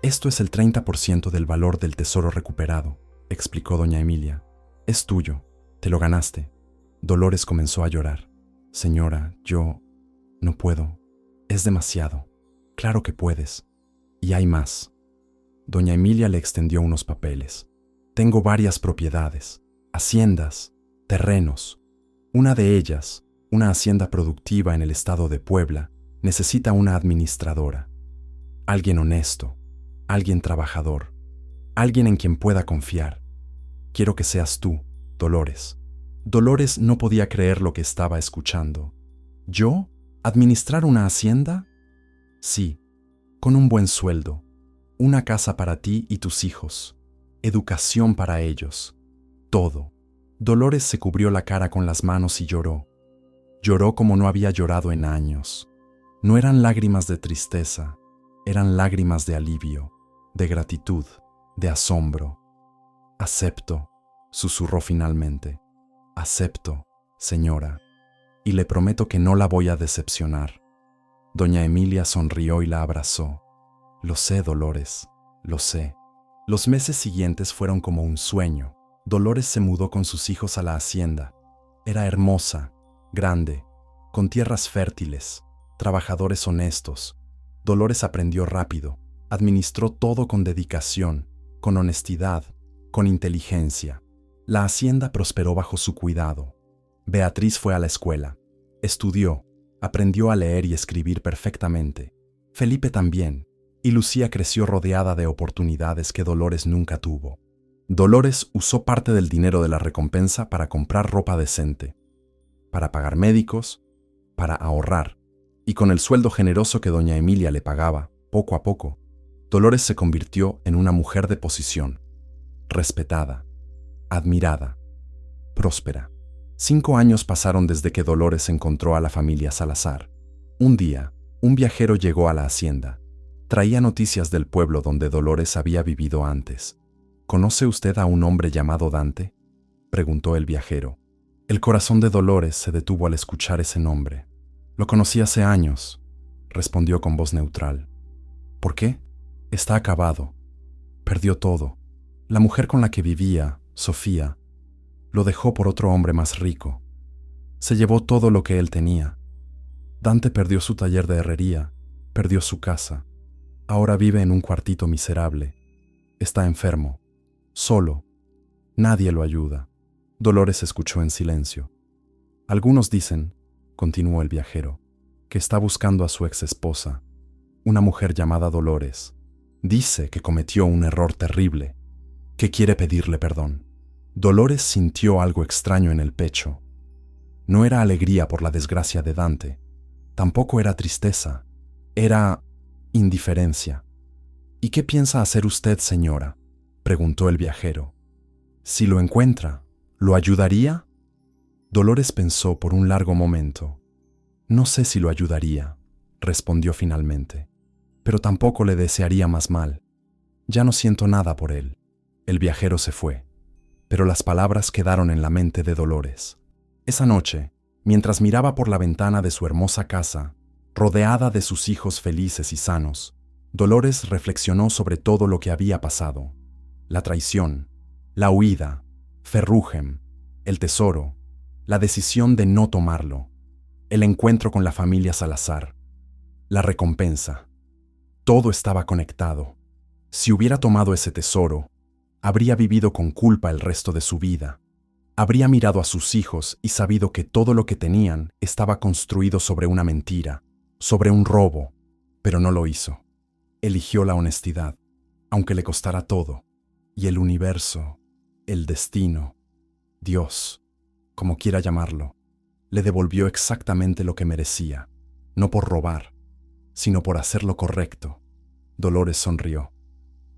«Esto es el 30% del valor del tesoro recuperado», explicó doña Emilia. «Es tuyo, te lo ganaste». Dolores comenzó a llorar. «Señora, yo no puedo. Es demasiado». «Claro que puedes. Y hay más». Doña Emilia le extendió unos papeles. «Tengo varias propiedades, haciendas, terrenos. Una de ellas, una hacienda productiva en el estado de Puebla, necesita una administradora. Alguien honesto, alguien trabajador, alguien en quien pueda confiar. Quiero que seas tú, Dolores». Dolores no podía creer lo que estaba escuchando. «¿Yo? ¿Administrar una hacienda?» «Sí, con un buen sueldo, una casa para ti y tus hijos, educación para ellos, todo». Dolores se cubrió la cara con las manos y lloró. Lloró como no había llorado en años. No eran lágrimas de tristeza, eran lágrimas de alivio, de gratitud, de asombro. «Acepto», susurró finalmente. «Acepto, señora, y le prometo que no la voy a decepcionar». Doña Emilia sonrió y la abrazó. «Lo sé, Dolores, lo sé». Los meses siguientes fueron como un sueño. Dolores se mudó con sus hijos a la hacienda. Era hermosa, grande, con tierras fértiles, trabajadores honestos. Dolores aprendió rápido, administró todo con dedicación, con honestidad, con inteligencia. La hacienda prosperó bajo su cuidado. Beatriz fue a la escuela, estudió, aprendió a leer y escribir perfectamente. Felipe también, y Lucía creció rodeada de oportunidades que Dolores nunca tuvo. Dolores usó parte del dinero de la recompensa para comprar ropa decente, para pagar médicos, para ahorrar, y con el sueldo generoso que doña Emilia le pagaba, poco a poco, Dolores se convirtió en una mujer de posición, respetada, admirada, próspera. 5 años pasaron desde que Dolores encontró a la familia Salazar. Un día, un viajero llegó a la hacienda. Traía noticias del pueblo donde Dolores había vivido antes. ¿Conoce usted a un hombre llamado Dante?, preguntó el viajero. El corazón de Dolores se detuvo al escuchar ese nombre. Lo conocí hace años, respondió con voz neutral. ¿Por qué? Está acabado. Perdió todo. La mujer con la que vivía, Sofía, lo dejó por otro hombre más rico. Se llevó todo lo que él tenía. Dante perdió su taller de herrería, perdió su casa. Ahora vive en un cuartito miserable. Está enfermo, solo. Nadie lo ayuda. Dolores escuchó en silencio. Algunos dicen, continuó el viajero, que está buscando a su ex esposa, una mujer llamada Dolores. Dice que cometió un error terrible, que quiere pedirle perdón. Dolores sintió algo extraño en el pecho. No era alegría por la desgracia de Dante, tampoco era tristeza, era indiferencia. ¿Y qué piensa hacer usted, señora?, preguntó el viajero. Si lo encuentra, ¿lo ayudaría? Dolores pensó por un largo momento. No sé si lo ayudaría, respondió finalmente, pero tampoco le desearía más mal. Ya no siento nada por él. El viajero se fue, pero las palabras quedaron en la mente de Dolores. Esa noche, mientras miraba por la ventana de su hermosa casa, rodeada de sus hijos felices y sanos, Dolores reflexionó sobre todo lo que había pasado. La traición, la huida, Ferrugem, el tesoro, la decisión de no tomarlo, el encuentro con la familia Salazar, la recompensa. Todo estaba conectado. Si hubiera tomado ese tesoro, habría vivido con culpa el resto de su vida. Habría mirado a sus hijos y sabido que todo lo que tenían estaba construido sobre una mentira, sobre un robo, pero no lo hizo. Eligió la honestidad, aunque le costara todo, y el universo, el destino, Dios, como quiera llamarlo, le devolvió exactamente lo que merecía, no por robar, sino por hacer lo correcto. Dolores sonrió.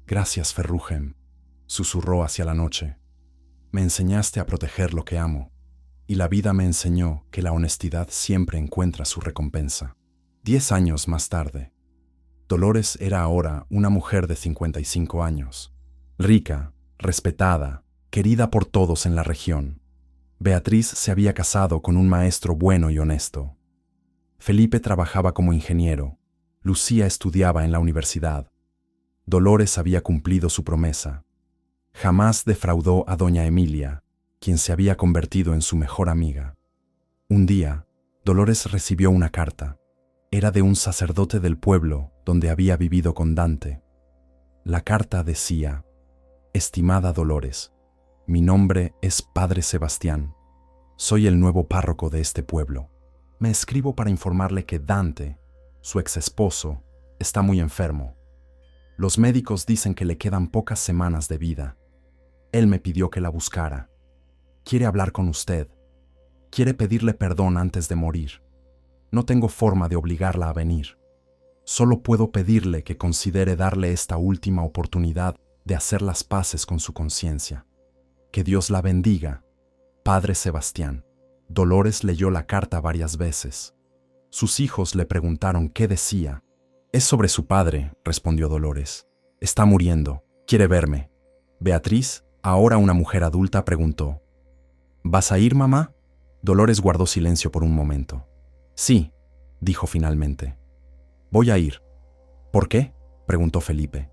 Gracias, Ferrugem, susurró hacia la noche. Me enseñaste a proteger lo que amo, y la vida me enseñó que la honestidad siempre encuentra su recompensa. 10 años más tarde, Dolores era ahora una mujer de 55 años, rica, respetada, querida por todos en la región. Beatriz se había casado con un maestro bueno y honesto. Felipe trabajaba como ingeniero. Lucía estudiaba en la universidad. Dolores había cumplido su promesa. Jamás defraudó a doña Emilia, quien se había convertido en su mejor amiga. Un día, Dolores recibió una carta. Era de un sacerdote del pueblo donde había vivido con Dante. La carta decía: Estimada Dolores, mi nombre es Padre Sebastián. Soy el nuevo párroco de este pueblo. Me escribo para informarle que Dante, su ex esposo, está muy enfermo. Los médicos dicen que le quedan pocas semanas de vida. Él me pidió que la buscara. Quiere hablar con usted. Quiere pedirle perdón antes de morir. No tengo forma de obligarla a venir. Solo puedo pedirle que considere darle esta última oportunidad de hacer las paces con su conciencia. Que Dios la bendiga, Padre Sebastián. Dolores leyó la carta varias veces. Sus hijos le preguntaron qué decía. Es sobre su padre, respondió Dolores. Está muriendo. Quiere verme. Beatriz, ahora una mujer adulta, preguntó: ¿Vas a ir, mamá? Dolores guardó silencio por un momento. Sí, dijo finalmente. Voy a ir. ¿Por qué?, preguntó Felipe.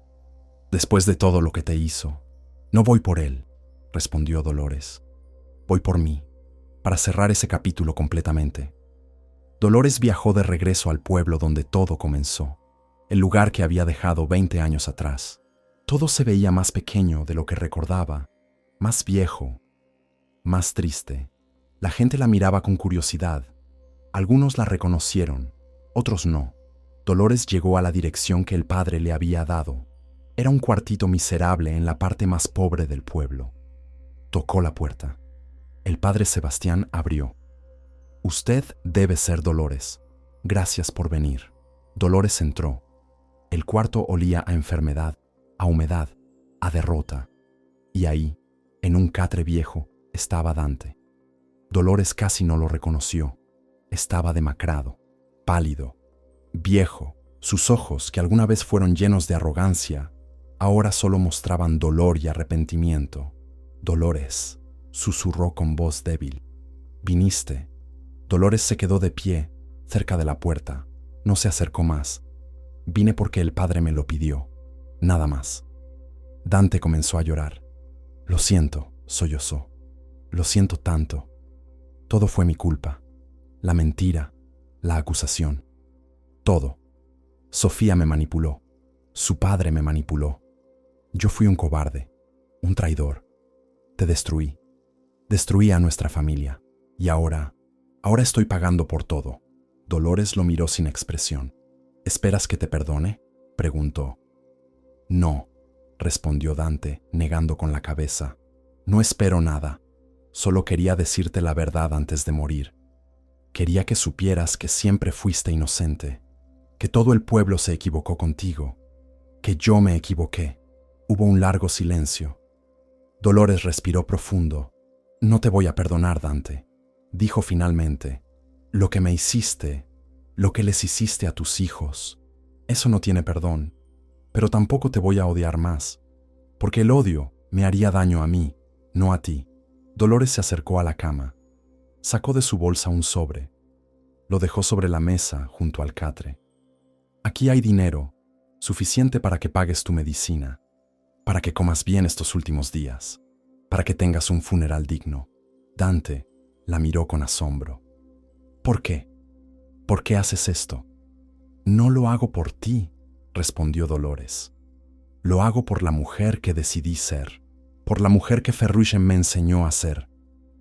Después de todo lo que te hizo. No voy por él, respondió Dolores. Voy por mí, para cerrar ese capítulo completamente. Dolores viajó de regreso al pueblo donde todo comenzó, el lugar que había dejado 20 años atrás. Todo se veía más pequeño de lo que recordaba, más viejo, más triste. La gente la miraba con curiosidad. Algunos la reconocieron, otros no. Dolores llegó a la dirección que el padre le había dado. Era un cuartito miserable en la parte más pobre del pueblo. Tocó la puerta. El padre Sebastián abrió. Usted debe ser Dolores. Gracias por venir. Dolores entró. El cuarto olía a enfermedad, a humedad, a derrota. Y ahí, en un catre viejo, estaba Dante. Dolores casi no lo reconoció. Estaba demacrado, pálido, viejo. Sus ojos, que alguna vez fueron llenos de arrogancia, ahora solo mostraban dolor y arrepentimiento. Dolores, susurró con voz débil. ¿Viniste? Dolores se quedó de pie, cerca de la puerta. No se acercó más. Vine porque el padre me lo pidió. Nada más. Dante comenzó a llorar. Lo siento, sollozó. Lo siento tanto. Todo fue mi culpa. La mentira, la acusación. Todo. Sofía me manipuló. Su padre me manipuló. Yo fui un cobarde, un traidor. Te destruí. Destruí a nuestra familia. Y ahora estoy pagando por todo. Dolores lo miró sin expresión. ¿Esperas que te perdone?, preguntó. No, respondió Dante, negando con la cabeza. No espero nada. Solo quería decirte la verdad antes de morir. Quería que supieras que siempre fuiste inocente, que todo el pueblo se equivocó contigo, que yo me equivoqué. Hubo un largo silencio. Dolores respiró profundo. No te voy a perdonar, Dante, dijo finalmente. Lo que me hiciste, lo que les hiciste a tus hijos, eso no tiene perdón, pero tampoco te voy a odiar más, porque el odio me haría daño a mí, no a ti. Dolores se acercó a la cama. Sacó de su bolsa un sobre. Lo dejó sobre la mesa junto al catre. Aquí hay dinero, suficiente para que pagues tu medicina, para que comas bien estos últimos días, para que tengas un funeral digno. Dante la miró con asombro. ¿Por qué? ¿Por qué haces esto? No lo hago por ti, respondió Dolores. Lo hago por la mujer que decidí ser, por la mujer que Ferruchen me enseñó a ser.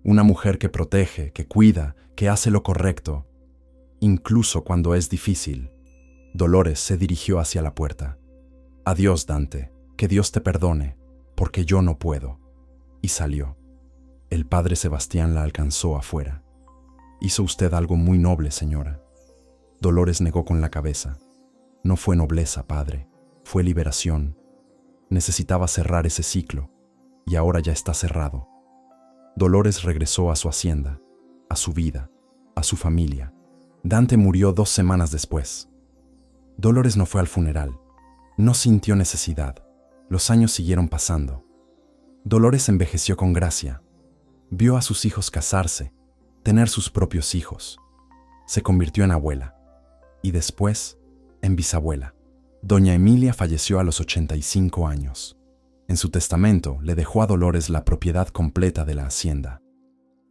Una mujer que protege, que cuida, que hace lo correcto, incluso cuando es difícil. Dolores se dirigió hacia la puerta. Adiós, Dante, que Dios te perdone, porque yo no puedo. Y salió. El padre Sebastián la alcanzó afuera. Hizo usted algo muy noble, señora. Dolores negó con la cabeza. No fue nobleza, padre, fue liberación. Necesitaba cerrar ese ciclo, y ahora ya está cerrado. Dolores regresó a su hacienda, a su vida, a su familia. Dante murió 2 semanas después. Dolores no fue al funeral. No sintió necesidad. Los años siguieron pasando. Dolores envejeció con gracia. Vio a sus hijos casarse, tener sus propios hijos. Se convirtió en abuela. Y después, en bisabuela. Doña Emilia falleció a los 85 años. En su testamento le dejó a Dolores la propiedad completa de la hacienda.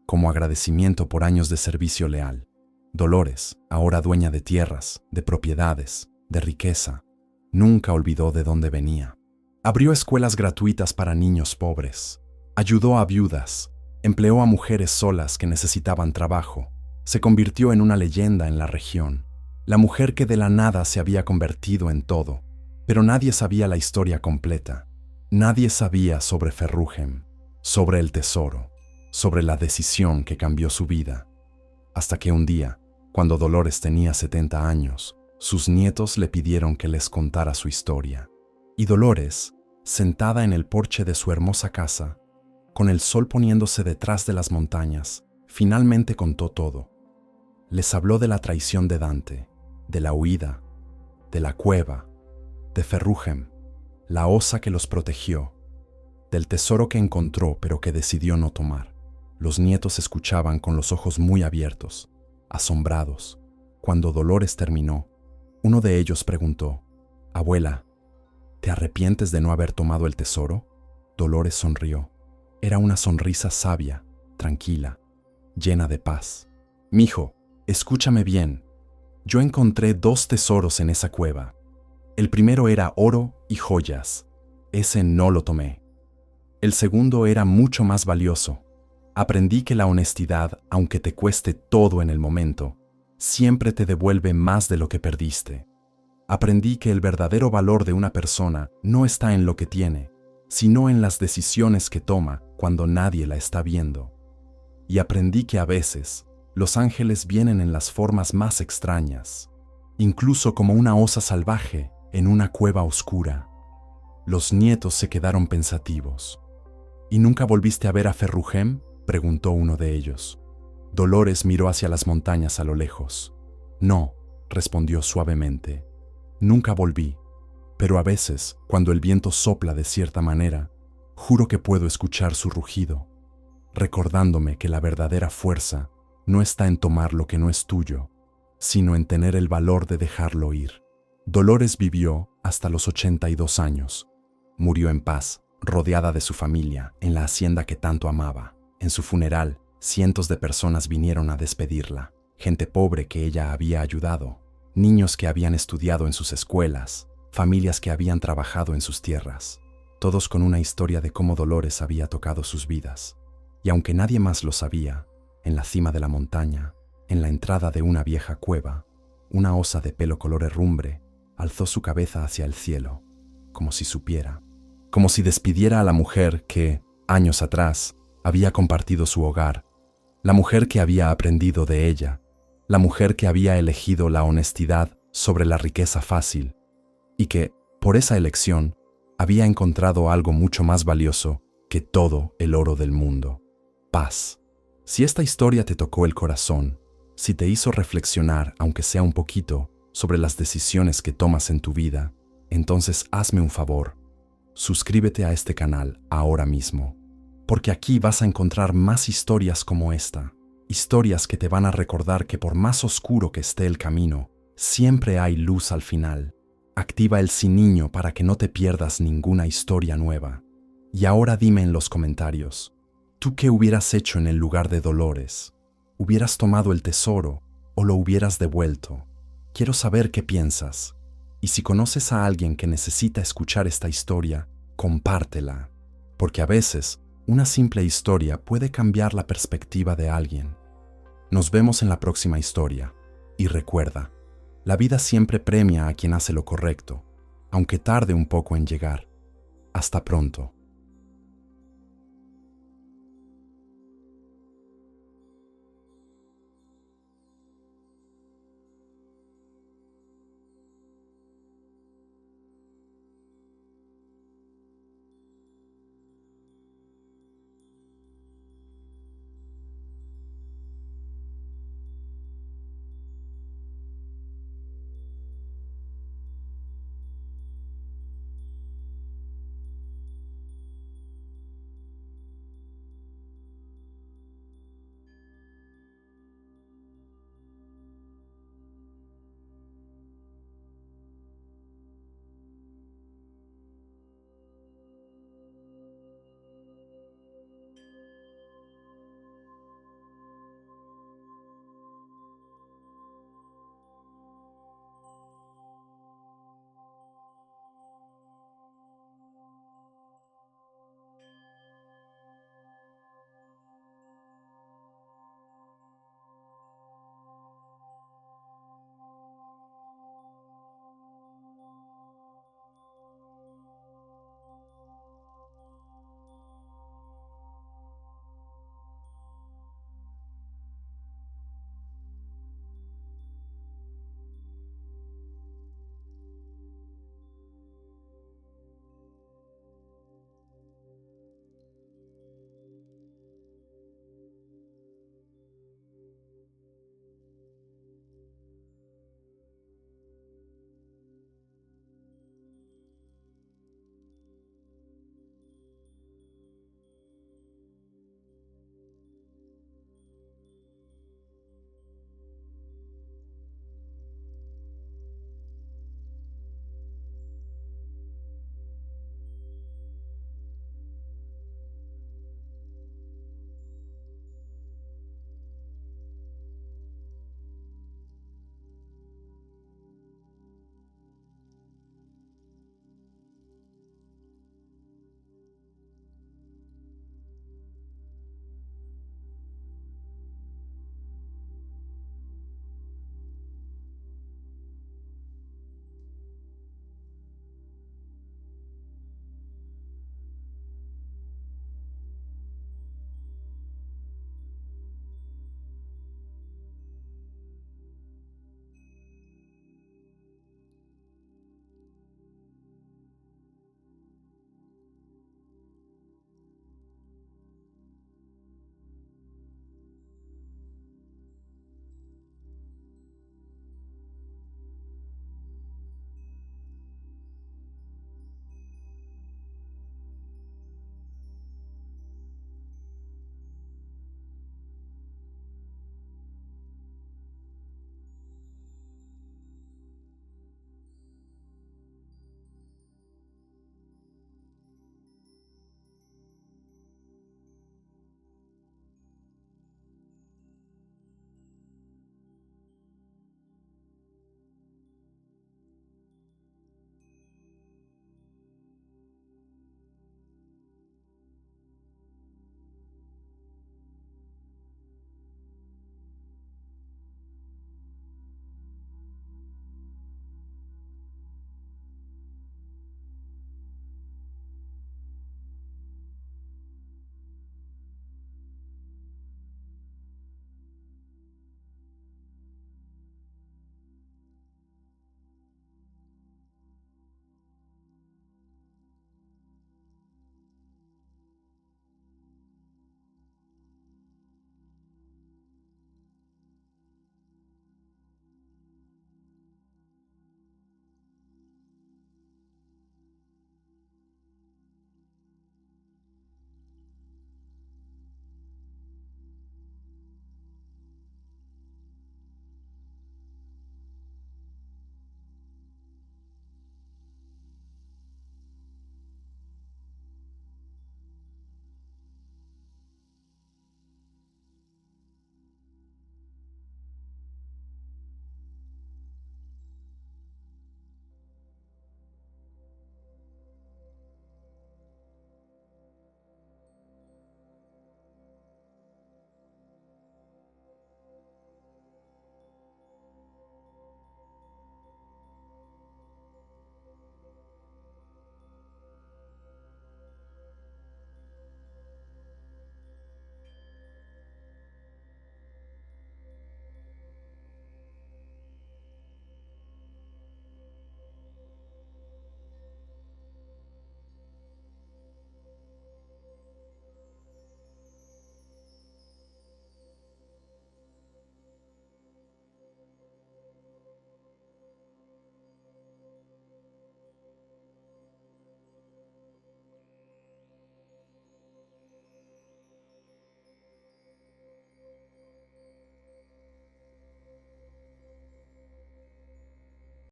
Como agradecimiento por años de servicio leal, Dolores, ahora dueña de tierras, de propiedades, de riqueza, nunca olvidó de dónde venía. Abrió escuelas gratuitas para niños pobres, ayudó a viudas, empleó a mujeres solas que necesitaban trabajo, se convirtió en una leyenda en la región, la mujer que de la nada se había convertido en todo, pero nadie sabía la historia completa. Nadie sabía sobre Ferruchen, sobre el tesoro, sobre la decisión que cambió su vida. Hasta que un día, cuando Dolores tenía 70 años, sus nietos le pidieron que les contara su historia. Y Dolores, sentada en el porche de su hermosa casa, con el sol poniéndose detrás de las montañas, finalmente contó todo. Les habló de la traición de Dante, de la huida, de la cueva, de Ferruchen, la osa que los protegió, del tesoro que encontró pero que decidió no tomar. Los nietos escuchaban con los ojos muy abiertos, asombrados. Cuando Dolores terminó, uno de ellos preguntó: «Abuela, ¿te arrepientes de no haber tomado el tesoro?». Dolores sonrió. Era una sonrisa sabia, tranquila, llena de paz. «Mijo, escúchame bien. Yo encontré 2 tesoros en esa cueva. El primero era oro y joyas. Ese no lo tomé. El segundo era mucho más valioso. Aprendí que la honestidad, aunque te cueste todo en el momento, siempre te devuelve más de lo que perdiste. Aprendí que el verdadero valor de una persona no está en lo que tiene, sino en las decisiones que toma cuando nadie la está viendo. Y aprendí que a veces, Los ángeles vienen en las formas más extrañas, incluso como una osa salvaje en una cueva oscura. Los nietos se quedaron pensativos. ¿Y nunca volviste a ver a Ferrujem?, preguntó uno de ellos. Dolores miró hacia las montañas a lo lejos. No, respondió suavemente. Nunca volví, pero a veces, cuando el viento sopla de cierta manera, juro que puedo escuchar su rugido, recordándome que la verdadera fuerza no está en tomar lo que no es tuyo, sino en tener el valor de dejarlo ir. Dolores vivió hasta los 82 años. Murió en paz, rodeada de su familia, en la hacienda que tanto amaba. En su funeral, cientos de personas vinieron a despedirla. Gente pobre que ella había ayudado, niños que habían estudiado en sus escuelas, familias que habían trabajado en sus tierras, todos con una historia de cómo Dolores había tocado sus vidas. Y aunque nadie más lo sabía, en la cima de la montaña, en la entrada de una vieja cueva, una osa de pelo color herrumbre alzó su cabeza hacia el cielo, como si supiera, como si despidiera a la mujer que, años atrás, había compartido su hogar, la mujer que había aprendido de ella, la mujer que había elegido la honestidad sobre la riqueza fácil, y que, por esa elección, había encontrado algo mucho más valioso que todo el oro del mundo: paz. Si esta historia te tocó el corazón, si te hizo reflexionar, aunque sea un poquito, sobre las decisiones que tomas en tu vida, entonces hazme un favor. Suscríbete a este canal ahora mismo, porque aquí vas a encontrar más historias como esta, historias que te van a recordar que por más oscuro que esté el camino, siempre hay luz al final. Activa el siniño para que no te pierdas ninguna historia nueva. Y ahora dime en los comentarios, ¿tú qué hubieras hecho en el lugar de Dolores? ¿Hubieras tomado el tesoro o lo hubieras devuelto? Quiero saber qué piensas. Y si conoces a alguien que necesita escuchar esta historia, compártela, porque a veces una simple historia puede cambiar la perspectiva de alguien. Nos vemos en la próxima historia. Y recuerda, la vida siempre premia a quien hace lo correcto, aunque tarde un poco en llegar. Hasta pronto.